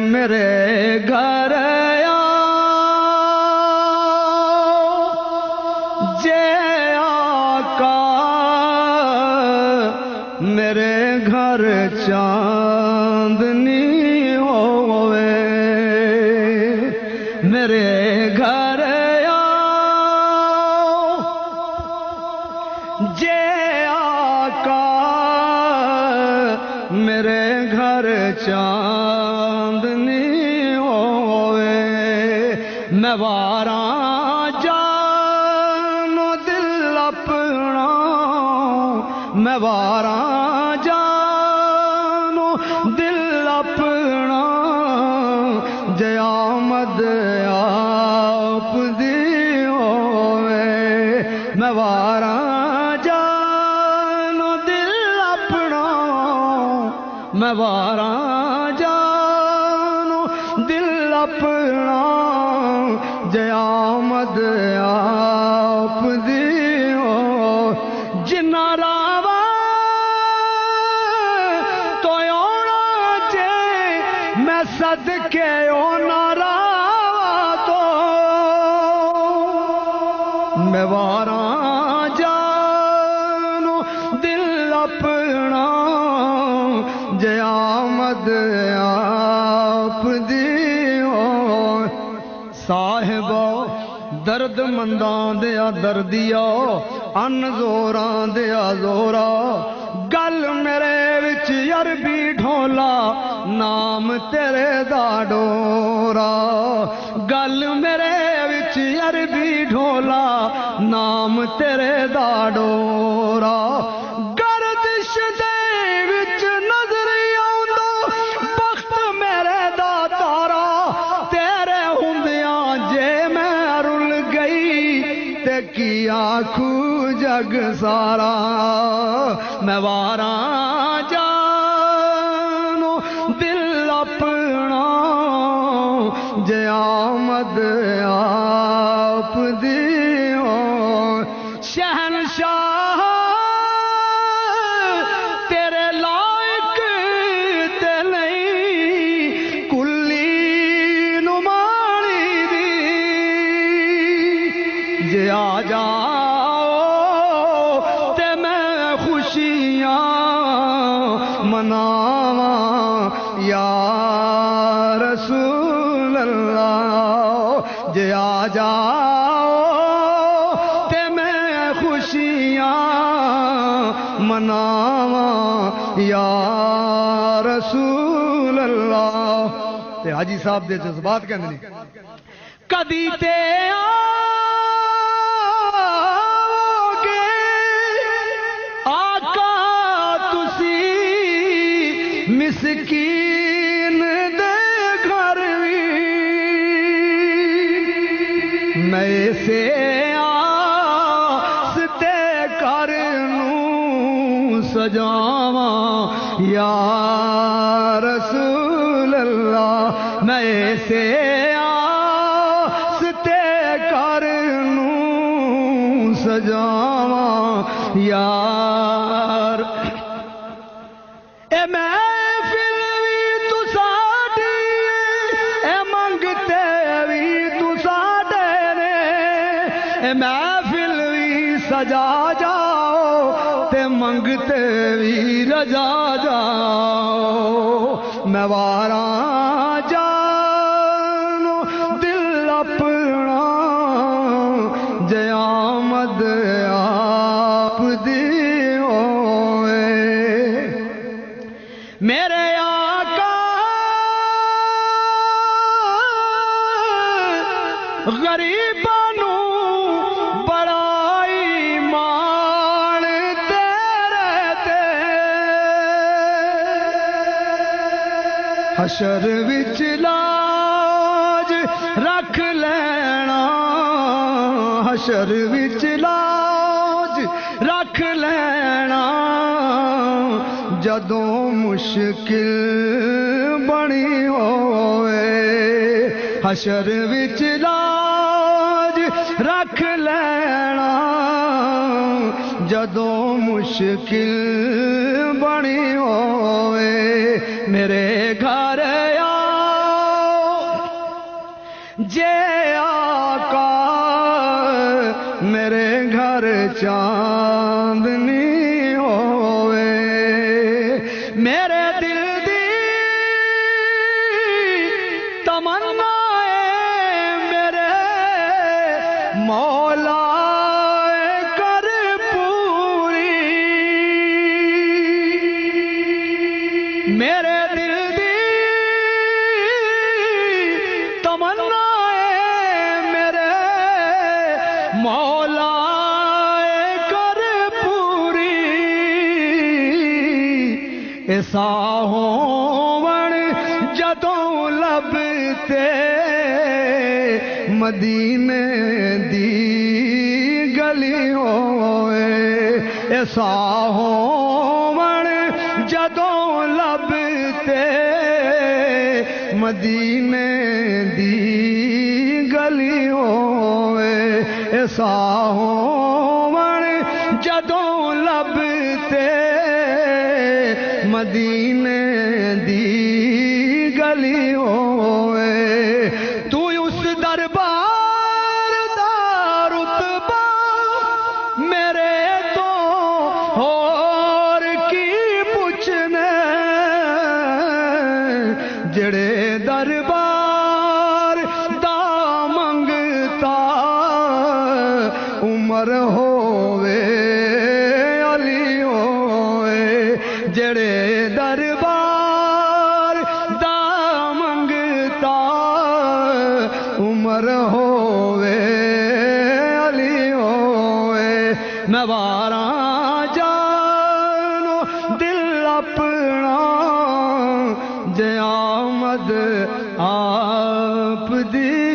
میرے گھر جے آقا میرے گھر چاندنی ہوئے میرے گھر جے آقا میرے گھر چاندنی ہوئے میں واراں جانو دل اپنا میں واراں جانو دل اپنا جے آمد آپ دی ہوئے میں واراں جانو دل اپنا میں واراں جانو دل اپنا جے آمد آپ دی ہو جنہ راوا تو اونا جے میں صدقے اونا راوا تو میں واراں جانو دل اپنا جے آمد آپ دی ہو صاحبہ درد منداں دیا دردیا ان زوراں دیا زورا گل میرے وچ عربی ڈھولا نام تیرے دا ڈورا گل میرے وچ عربی ڈھولا نام تیرے دا ڈورا گردش دے وچ نظر آؤندو بخت میرے دا تارا تیرے ہوندیاں جے میں رل گئی تے کی آکھو جگ سارا میں واراں جانو دل اپنا جے آمد آپ دی ہو شہنشاہ تیرے لائق تے نہیں کلی نمانی دی جے آ جاؤ تے میں خوشیاں مناواں یا رسول اللہ جے آ جاؤ تے میں خوشیاں مناواں یا رسول اللہ تے حاجی صاحب دے جذبات کہندے نے کدی تے مسکین دے گھر وی میں سے آستے کر نوں سجاواں یا رسول اللہ میں سے آستے کر نوں سجاواں یار اے محفل وی تو ساڈی اے منگتے وی تو ساڈے نے اے محفل وی سجا جاؤ تے منگتے وی رجا جاؤ میں واراں جانو دل اپنا جے آمد آپ دی میرے آقا غریباں نوں بڑائی مان تیرے تے حشر وچ لاج رکھ لینا حشر وچ لاج رکھ لینا جدوں مشکل بنی ہوئے حشر وچ لاج رکھ لینا جدوں مشکل بنی ہوئے میرے گھر آؤ جے آقا میرے گھر چاندنی ہوئے میرے دل دی تمنا ہے میرے مولا کر پوری میرے دل دی تمنا ہے میرے مولا کر پوری ایسا ہون جدوں لب تے مدینے دی گلی ہوئے ایسا ہون جدوں لب تے مدینے دی گلی ہوئے ایسا ہون جدوں لب تے مدینے دی گلی ہوئے تو اس دربار دا رتبہ میرے تو اور کی پوچھنے جڑے دربار دا منگتا عمر ہوئے علی ہوئے جڑے دربار دا منگتا عمر ہوئے علی ہوئے میں واراں جانو دل اپنا جے آمد آپ دی